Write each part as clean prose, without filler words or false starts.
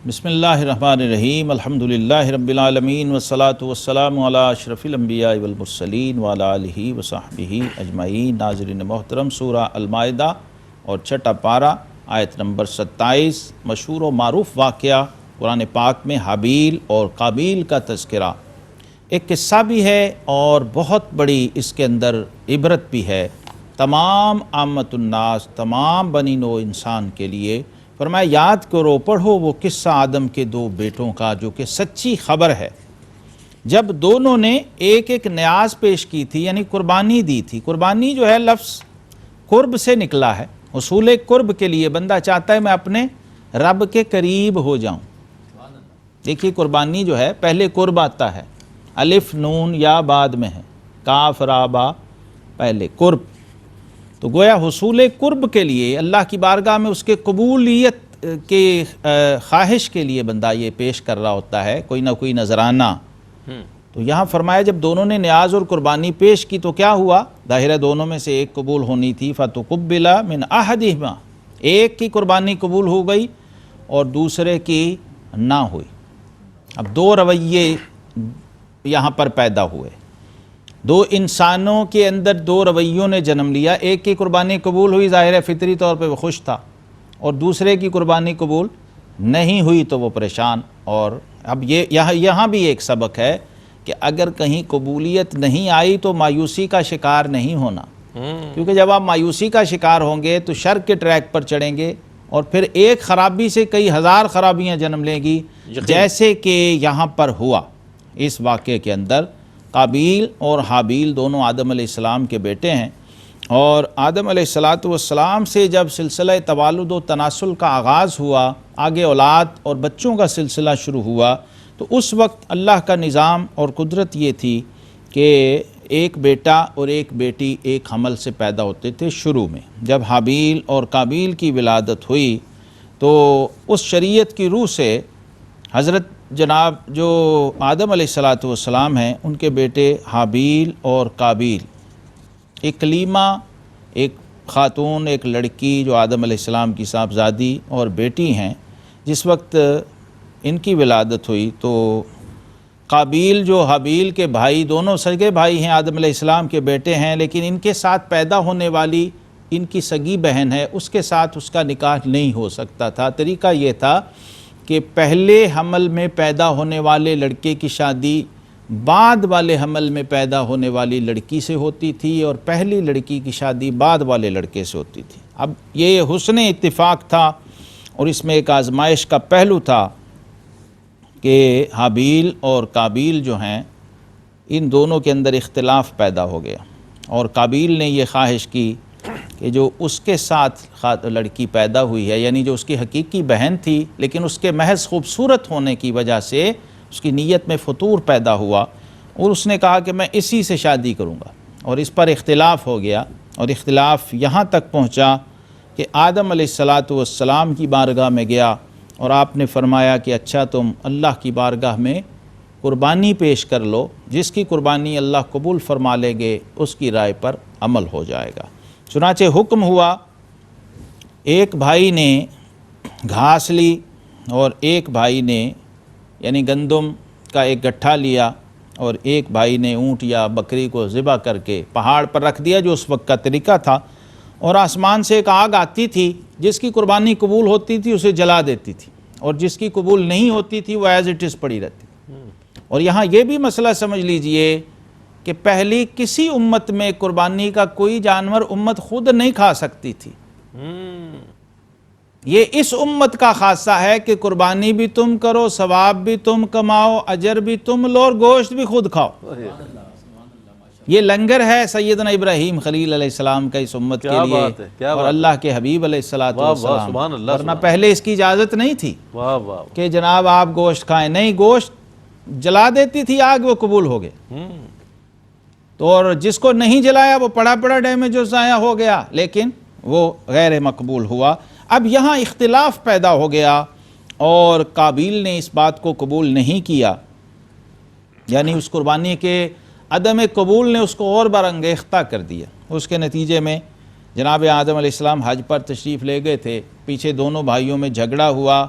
بسم اللہ الرحمن الرحیم الحمدللہ رب العالمین والصلاة والسلام علی اشرف الانبیاء والمرسلین وعلی آلہ وصحبہ اجمعین۔ ناظرین محترم، سورہ المائدہ اور چھٹا پارہ آیت نمبر 27، مشہور و معروف واقعہ قرآن پاک میں حابیل اور قابیل کا تذکرہ۔ ایک قصہ بھی ہے اور بہت بڑی اس کے اندر عبرت بھی ہے تمام عامت الناس، تمام بنی نوع انسان کے لیے۔ فرمایا یاد کرو، پڑھو وہ قصہ آدم کے دو بیٹوں کا جو کہ سچی خبر ہے، جب دونوں نے ایک ایک نیاز پیش کی تھی، یعنی قربانی دی تھی۔ قربانی جو ہے لفظ قرب سے نکلا ہے، حصول قرب کے لیے بندہ چاہتا ہے میں اپنے رب کے قریب ہو جاؤں۔ دیکھیے قربانی جو ہے پہلے قرب آتا ہے، الف نون یا بعد میں ہے، کاف را با پہلے قرب، تو گویا حصول قرب کے لیے اللہ کی بارگاہ میں اس کے قبولیت کے خواہش کے لیے بندہ یہ پیش کر رہا ہوتا ہے کوئی نہ کوئی نذرانہ۔ تو یہاں فرمایا جب دونوں نے نیاز اور قربانی پیش کی تو کیا ہوا؟ ظاہر ہے دونوں میں سے ایک قبول ہونی تھی، فَتُقُبِّلَ مِنْ أَحَدِهِمَا، ایک کی قربانی قبول ہو گئی اور دوسرے کی نہ ہوئی۔ اب دو رویے یہاں پر پیدا ہوئے، دو انسانوں کے اندر دو رویوں نے جنم لیا۔ ایک کی قربانی قبول ہوئی، ظاہر ہے فطری طور پہ وہ خوش تھا، اور دوسرے کی قربانی قبول نہیں ہوئی تو وہ پریشان۔ اور اب یہاں بھی ایک سبق ہے کہ اگر کہیں قبولیت نہیں آئی تو مایوسی کا شکار نہیں ہونا، کیونکہ جب آپ مایوسی کا شکار ہوں گے تو شر کے ٹریک پر چڑھیں گے اور پھر ایک خرابی سے کئی ہزار خرابیاں جنم لیں گی، جیسے کہ یہاں پر ہوا۔ اس واقعے کے اندر قابیل اور حابیل دونوں آدم علیہ السلام کے بیٹے ہیں، اور آدم علیہ السلام سے جب سلسلہ توالد و تناسل کا آغاز ہوا، آگے اولاد اور بچوں کا سلسلہ شروع ہوا، تو اس وقت اللہ کا نظام اور قدرت یہ تھی کہ ایک بیٹا اور ایک بیٹی ایک حمل سے پیدا ہوتے تھے شروع میں۔ جب حابیل اور قابیل کی ولادت ہوئی تو اس شریعت کی روح سے حضرت جناب جو آدم علیہ السلام ہیں ان کے بیٹے حابیل اور قابیل، ایک کلیمہ، ایک خاتون، ایک لڑکی جو آدم علیہ السلام کی صاحبزادی اور بیٹی ہیں، جس وقت ان کی ولادت ہوئی تو قابیل جو حابیل کے بھائی، دونوں سگے بھائی ہیں، آدم علیہ السلام کے بیٹے ہیں، لیکن ان کے ساتھ پیدا ہونے والی ان کی سگی بہن ہے، اس کے ساتھ اس کا نکاح نہیں ہو سکتا تھا۔ طریقہ یہ تھا کہ پہلے حمل میں پیدا ہونے والے لڑکے کی شادی بعد والے حمل میں پیدا ہونے والی لڑکی سے ہوتی تھی، اور پہلی لڑکی کی شادی بعد والے لڑکے سے ہوتی تھی۔ اب یہ حسن اتفاق تھا، اور اس میں ایک آزمائش کا پہلو تھا کہ حابیل اور قابیل جو ہیں ان دونوں کے اندر اختلاف پیدا ہو گیا، اور قابیل نے یہ خواہش کی کہ جو اس کے ساتھ لڑکی پیدا ہوئی ہے، یعنی جو اس کی حقیقی بہن تھی لیکن اس کے محض خوبصورت ہونے کی وجہ سے اس کی نیت میں فتور پیدا ہوا، اور اس نے کہا کہ میں اسی سے شادی کروں گا، اور اس پر اختلاف ہو گیا، اور اختلاف یہاں تک پہنچا کہ آدم علیہ السلام کی بارگاہ میں گیا، اور آپ نے فرمایا کہ اچھا تم اللہ کی بارگاہ میں قربانی پیش کر لو، جس کی قربانی اللہ قبول فرما لے گے اس کی رائے پر عمل ہو جائے گا۔ چنانچہ حکم ہوا، ایک بھائی نے گھاس لی اور ایک بھائی نے یعنی گندم کا ایک گٹھا لیا، اور ایک بھائی نے اونٹ یا بکری کو ذبح کر کے پہاڑ پر رکھ دیا، جو اس وقت کا طریقہ تھا، اور آسمان سے ایک آگ آتی تھی، جس کی قربانی قبول ہوتی تھی اسے جلا دیتی تھی، اور جس کی قبول نہیں ہوتی تھی وہ ایز اٹ از پڑی رہتی تھی۔ اور یہاں یہ بھی مسئلہ سمجھ لیجئے کہ پہلی کسی امت میں قربانی کا کوئی جانور امت خود نہیں کھا سکتی تھی۔ یہ اس امت کا خاصہ ہے کہ قربانی بھی تم کرو، ثواب بھی تم کماؤ، اجر بھی تم لو، اور گوشت بھی خود کھاؤ۔ یہ لنگر ہے سیدنا ابراہیم خلیل علیہ السلام کا اس امت کے لیے، اور اللہ کے حبیب علیہ السلام، ورنہ پہلے اس کی اجازت نہیں تھی کہ جناب آپ گوشت کھائیں، نہیں، گوشت جلا دیتی تھی آگ، وہ قبول ہو گئے، تو اور جس کو نہیں جلایا وہ پڑا ڈیمیج و ضائع ہو گیا، لیکن وہ غیر مقبول ہوا۔ اب یہاں اختلاف پیدا ہو گیا، اور قابیل نے اس بات کو قبول نہیں کیا، یعنی اس قربانی کے عدم قبول نے اس کو اور برانگیختہ کر دیا۔ اس کے نتیجے میں جناب آدم علیہ السلام حج پر تشریف لے گئے تھے، پیچھے دونوں بھائیوں میں جھگڑا ہوا،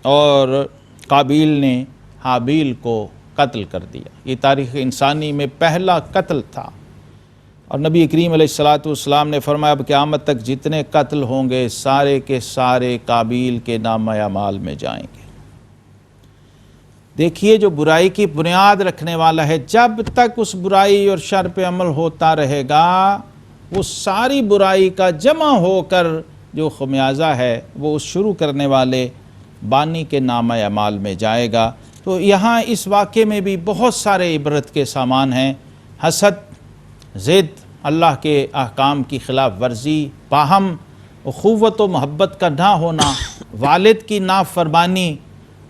اور قابیل نے حابیل کو قتل کر دیا۔ یہ تاریخ انسانی میں پہلا قتل تھا، اور نبی کریم علیہ الصلاۃ والسلام نے فرمایا اب قیامت تک جتنے قتل ہوں گے سارے کے سارے قابیل کے نامہ اعمال میں جائیں گے۔ دیکھیے جو برائی کی بنیاد رکھنے والا ہے، جب تک اس برائی اور شر پہ عمل ہوتا رہے گا، وہ ساری برائی کا جمع ہو کر جو خمیازہ ہے وہ اس شروع کرنے والے بانی کے نامہ اعمال میں جائے گا۔ تو یہاں اس واقعے میں بھی بہت سارے عبرت کے سامان ہیں۔ حسد، ضد، اللہ کے احکام کی خلاف ورزی، باہم اخوت و محبت کا نہ ہونا، والد کی نافرمانی،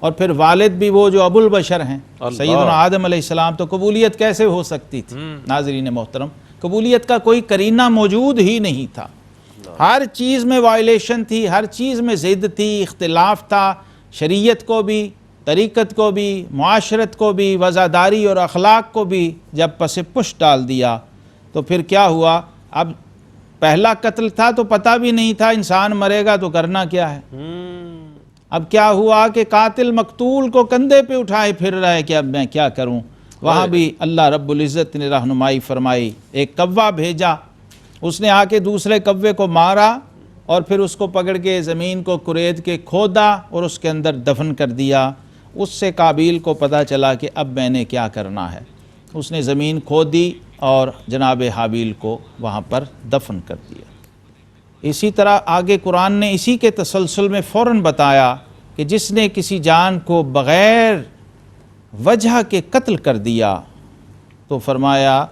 اور پھر والد بھی وہ جو ابو البشر ہیں، سیدنا آدم علیہ السلام، تو قبولیت کیسے ہو سکتی تھی؟ ناظرین محترم، قبولیت کا کوئی قرینہ موجود ہی نہیں تھا، ہر چیز میں وائلیشن تھی، ہر چیز میں ضد تھی، اختلاف تھا، شریعت کو بھی، طریقت کو بھی، معاشرت کو بھی، وزاداری اور اخلاق کو بھی جب پس پش ڈال دیا تو پھر کیا ہوا؟ اب پہلا قتل تھا تو پتہ بھی نہیں تھا انسان مرے گا تو کرنا کیا ہے۔ اب کیا ہوا کہ قاتل مقتول کو کندھے پہ اٹھائے پھر رہا ہے کہ اب میں کیا کروں؟ وہاں بھی اللہ رب العزت نے رہنمائی فرمائی، ایک کوا بھیجا، اس نے آ کے دوسرے کوے کو مارا اور پھر اس کو پکڑ کے زمین کو کرید کے کھودا اور اس کے اندر دفن کر دیا۔ اس سے قابیل کو پتہ چلا کہ اب میں نے کیا کرنا ہے، اس نے زمین کھودی اور جناب حابیل کو وہاں پر دفن کر دیا۔ اسی طرح آگے قرآن نے اسی کے تسلسل میں فوراً بتایا کہ جس نے کسی جان کو بغیر وجہ کے قتل کر دیا تو فرمایا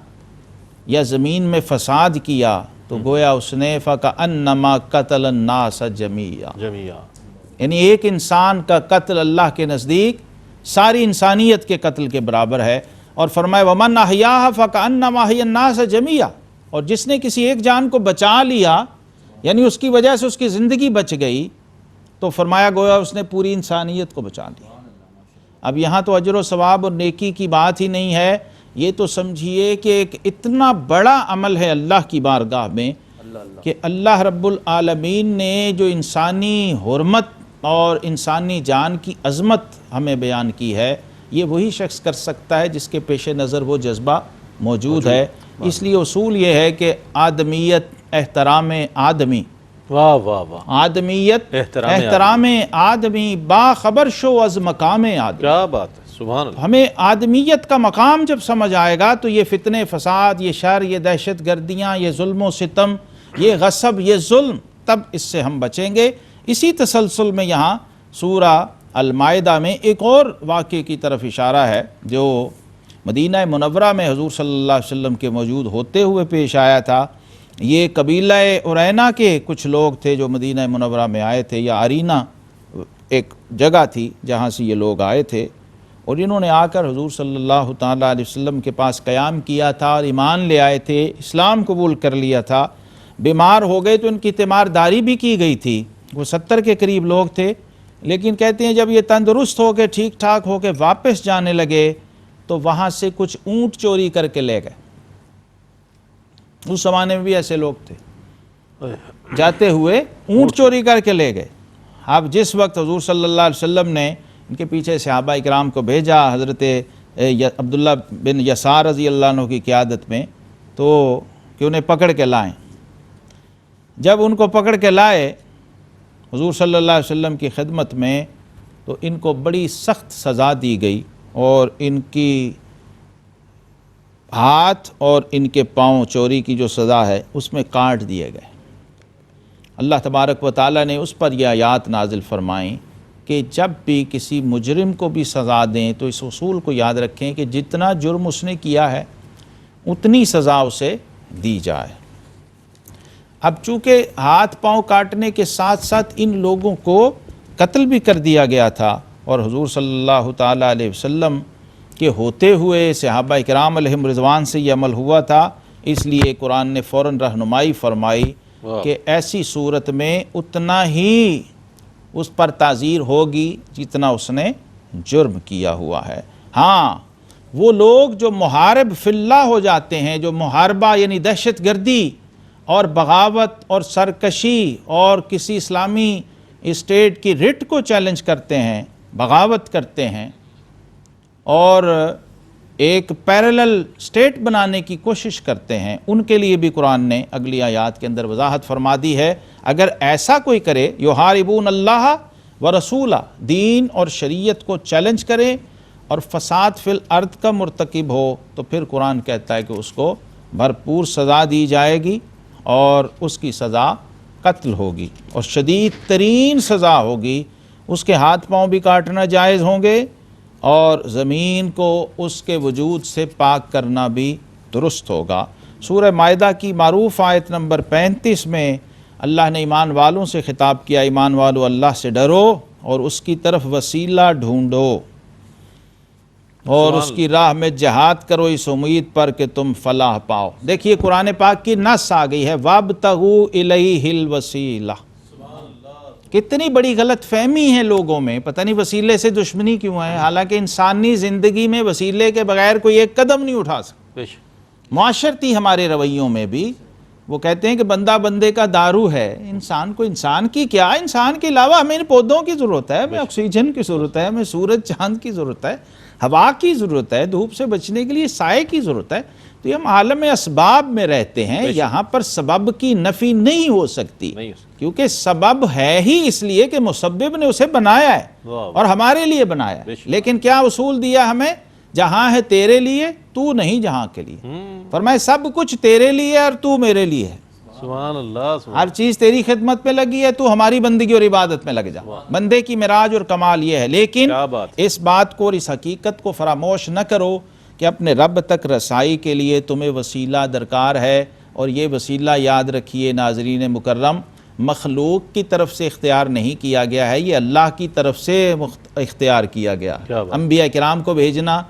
یا زمین میں فساد کیا تو گویا اس نے فَكَأَنَّمَا قَتَلَ النَّاسَ جَمِيعًا، یعنی ایک انسان کا قتل اللہ کے نزدیک ساری انسانیت کے قتل کے برابر ہے۔ اور فرمایا وَمَنْ أَحْيَاهَا فَكَأَنَّمَا أَحْيَا النَّاسَ جَمِيعًا، اور جس نے کسی ایک جان کو بچا لیا یعنی اس کی وجہ سے اس کی زندگی بچ گئی تو فرمایا گویا اس نے پوری انسانیت کو بچا لیا۔ اب یہاں تو اجر و ثواب اور نیکی کی بات ہی نہیں ہے، یہ تو سمجھیے کہ ایک اتنا بڑا عمل ہے اللہ کی بارگاہ میں کہ اللہ رب العالمین نے جو انسانی حرمت اور انسانی جان کی عظمت ہمیں بیان کی ہے، یہ وہی شخص کر سکتا ہے جس کے پیش نظر وہ جذبہ موجود ہے۔ اس لیے اصول یہ ہے کہ آدمیت احترام آدمی، واہ واہ واہ، آدمیت احترام آدمی، باخبر شو از مقام آدمی۔ کیا بات ہے، سبحان اللہ۔ ہمیں آدمیت کا مقام جب سمجھ آئے گا تو یہ فتنے فساد، یہ شر، یہ دہشت گردیاں، یہ ظلم و ستم، یہ غصب، یہ ظلم، تب اس سے ہم بچیں گے۔ اسی تسلسل میں یہاں سورہ المائدہ میں ایک اور واقعے کی طرف اشارہ ہے جو مدینہ منورہ میں حضور صلی اللہ علیہ وسلم کے موجود ہوتے ہوئے پیش آیا تھا۔ یہ قبیلہ عرینہ کے کچھ لوگ تھے جو مدینہ منورہ میں آئے تھے، یا عرینہ ایک جگہ تھی جہاں سے یہ لوگ آئے تھے، اور انہوں نے آ کر حضور صلی اللہ تعالیٰ علیہ وسلم کے پاس قیام کیا تھا اور ایمان لے آئے تھے، اسلام قبول کر لیا تھا۔ بیمار ہو گئے تو ان کی تیمارداری بھی کی گئی تھی، وہ 70 کے قریب لوگ تھے، لیکن کہتے ہیں جب یہ تندرست ہو کے ٹھیک ٹھاک ہو کے واپس جانے لگے تو وہاں سے کچھ اونٹ چوری کر کے لے گئے۔ اس زمانے میں بھی ایسے لوگ تھے، جاتے ہوئے اونٹ چوری کر کے لے گئے۔ اب جس وقت حضور صلی اللہ علیہ وسلم نے ان کے پیچھے صحابہ اکرام کو بھیجا حضرت عبداللہ بن یسار رضی اللہ عنہ کی قیادت میں، تو کہ انہیں پکڑ کے لائیں۔ جب ان کو پکڑ کے لائے حضور صلی اللہ علیہ وسلم کی خدمت میں تو ان کو بڑی سخت سزا دی گئی، اور ان کی ہاتھ اور ان کے پاؤں چوری کی جو سزا ہے اس میں کاٹ دیے گئے۔ اللہ تبارک و تعالیٰ نے اس پر یہ آیات نازل فرمائیں کہ جب بھی کسی مجرم کو بھی سزا دیں تو اس اصول کو یاد رکھیں کہ جتنا جرم اس نے کیا ہے اتنی سزا اسے دی جائے۔ اب چونکہ ہاتھ پاؤں کاٹنے کے ساتھ ساتھ ان لوگوں کو قتل بھی کر دیا گیا تھا، اور حضور صلی اللہ تعالیٰ علیہ وسلم کے ہوتے ہوئے صحابہ اکرام علیہم رضوان سے یہ عمل ہوا تھا، اس لیے قرآن نے فوراً رہنمائی فرمائی کہ ایسی صورت میں اتنا ہی اس پر تعزیر ہوگی جتنا اس نے جرم کیا ہوا ہے۔ ہاں وہ لوگ جو محارب فی اللہ ہو جاتے ہیں، جو محاربہ یعنی دہشت گردی اور بغاوت اور سرکشی اور کسی اسلامی اسٹیٹ کی رٹ کو چیلنج کرتے ہیں، بغاوت کرتے ہیں اور ایک پیرلل سٹیٹ بنانے کی کوشش کرتے ہیں، ان کے لیے بھی قرآن نے اگلی آیات کے اندر وضاحت فرما دی ہے، اگر ایسا کوئی کرے یحاربون اللہ ورسولہ، دین اور شریعت کو چیلنج کرے اور فساد فی الارض کا مرتکب ہو، تو پھر قرآن کہتا ہے کہ اس کو بھرپور سزا دی جائے گی اور اس کی سزا قتل ہوگی اور شدید ترین سزا ہوگی، اس کے ہاتھ پاؤں بھی کاٹنا جائز ہوں گے اور زمین کو اس کے وجود سے پاک کرنا بھی درست ہوگا۔ سورہ مائدہ کی معروف آیت نمبر 35 میں اللہ نے ایمان والوں سے خطاب کیا، ایمان والو اللہ سے ڈرو اور اس کی طرف وسیلہ ڈھونڈو اور اس کی راہ میں جہاد کرو اس امید پر کہ تم فلاح پاؤ۔ دیکھیے قرآن پاک کی نص آ گئی ہے وَابْتَغُوا إِلَيْهِ الْوَسِيلَةَ۔ کتنی بڑی غلط فہمی ہے لوگوں میں، پتہ نہیں وسیلے سے دشمنی کیوں ہے، حالانکہ انسانی زندگی میں وسیلے کے بغیر کوئی ایک قدم نہیں اٹھا سکتا۔ معاشرتی ہمارے رویوں میں بھی وہ کہتے ہیں کہ بندہ بندے کا دارو ہے، انسان کو انسان کی کیا، انسان کے علاوہ ہمیں پودوں کی ضرورت ہے، ہمیں آکسیجن کی ضرورت ہے، ہمیں سورج چاند کی ضرورت ہے، ہوا کی ضرورت ہے، دھوپ سے بچنے کے لیے سائے کی ضرورت ہے۔ تو یہ ہم عالم اسباب میں رہتے ہیں، یہاں پر سبب کی نفی نہیں ہو سکتی، کیونکہ سبب ہے ہی اس لیے کہ مسبب نے اسے بنایا ہے اور ہمارے لیے بنایا ہے۔ لیکن کیا اصول دیا ہمیں؟ جہاں ہے تیرے لیے تو نہیں جہاں کے لیے، فرمایا سب کچھ تیرے لیے اور تو میرے لیے ہے، سبحان اللہ، ہر چیز تیری خدمت میں لگی ہے، تو ہماری بندگی اور عبادت میں لگ جا۔ بندے کی معراج اور کمال یہ ہے، لیکن اس بات کو اور اس حقیقت کو فراموش نہ کرو کہ اپنے رب تک رسائی کے لیے تمہیں وسیلہ درکار ہے، اور یہ وسیلہ یاد رکھیے ناظرین مکرم، مخلوق کی طرف سے اختیار نہیں کیا گیا ہے، یہ اللہ کی طرف سے اختیار کیا گیا۔ انبیاء کرام کو بھیجنا،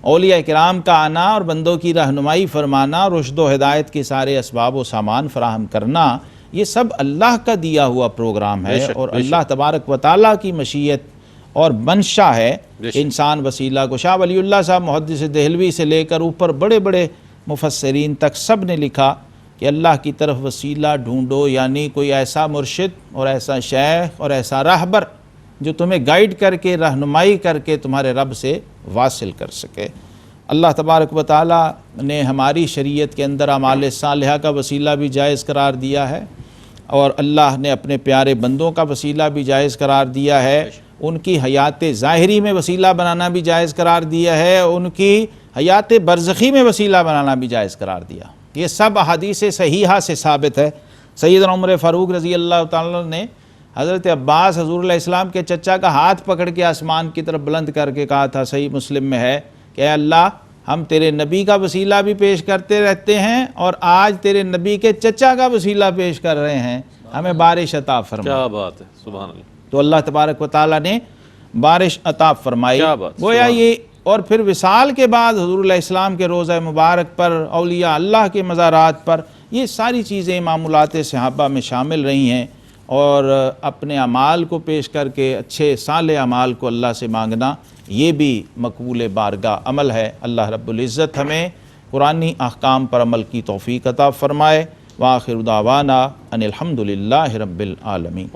اولیاء کرام کا آنا اور بندوں کی رہنمائی فرمانا، رشد و ہدایت کے سارے اسباب و سامان فراہم کرنا، یہ سب اللہ کا دیا ہوا پروگرام ہے اور اللہ تبارک و تعالیٰ کی مشیت اور منشا ہے انسان وسیلہ کو۔ شاہ ولی اللہ صاحب محدث دہلوی سے لے کر اوپر بڑے بڑے مفسرین تک سب نے لکھا کہ اللہ کی طرف وسیلہ ڈھونڈو، یعنی کوئی ایسا مرشد اور ایسا شیخ اور ایسا راہبر جو تمہیں گائیڈ کر کے رہنمائی کر کے تمہارے رب سے واصل کر سکے۔ اللہ تبارک و تعالیٰ نے ہماری شریعت کے اندر اعمال صالحہ کا وسیلہ بھی جائز قرار دیا ہے، اور اللہ نے اپنے پیارے بندوں کا وسیلہ بھی جائز قرار دیا ہے، ان کی حیات ظاہری میں وسیلہ بنانا بھی جائز قرار دیا ہے، ان کی حیات برزخی میں وسیلہ بنانا بھی جائز قرار دیا۔ یہ سب احادیث صحیحہ سے ثابت ہے۔ سیدنا عمر فاروق رضی اللہ تعالیٰ نے حضرت عباس حضور علیہ السلام کے چچا کا ہاتھ پکڑ کے آسمان کی طرف بلند کر کے کہا تھا، صحیح مسلم میں ہے کہ اے اللہ، ہم تیرے نبی کا وسیلہ بھی پیش کرتے رہتے ہیں اور آج تیرے نبی کے چچا کا وسیلہ پیش کر رہے ہیں، ہمیں بارش عطا فرما۔ کیا بات ہے، سبحان اللہ۔ تو اللہ تبارک و تعالیٰ نے بارش عطا فرمائی۔ گویا یہ، اور پھر وصال کے بعد حضور علیہ السلام کے روضہ مبارک پر، اولیاء اللہ کے مزارات پر، یہ ساری چیزیں معمولات صحابہ میں شامل رہی ہیں، اور اپنے اعمال کو پیش کر کے اچھے صالح اعمال کو اللہ سے مانگنا، یہ بھی مقبول بارگاہ عمل ہے۔ اللہ رب العزت ہمیں قرآنی احکام پر عمل کی توفیق عطا فرمائے۔ وآخر دعوانا ان الحمد للہ رب العالمین۔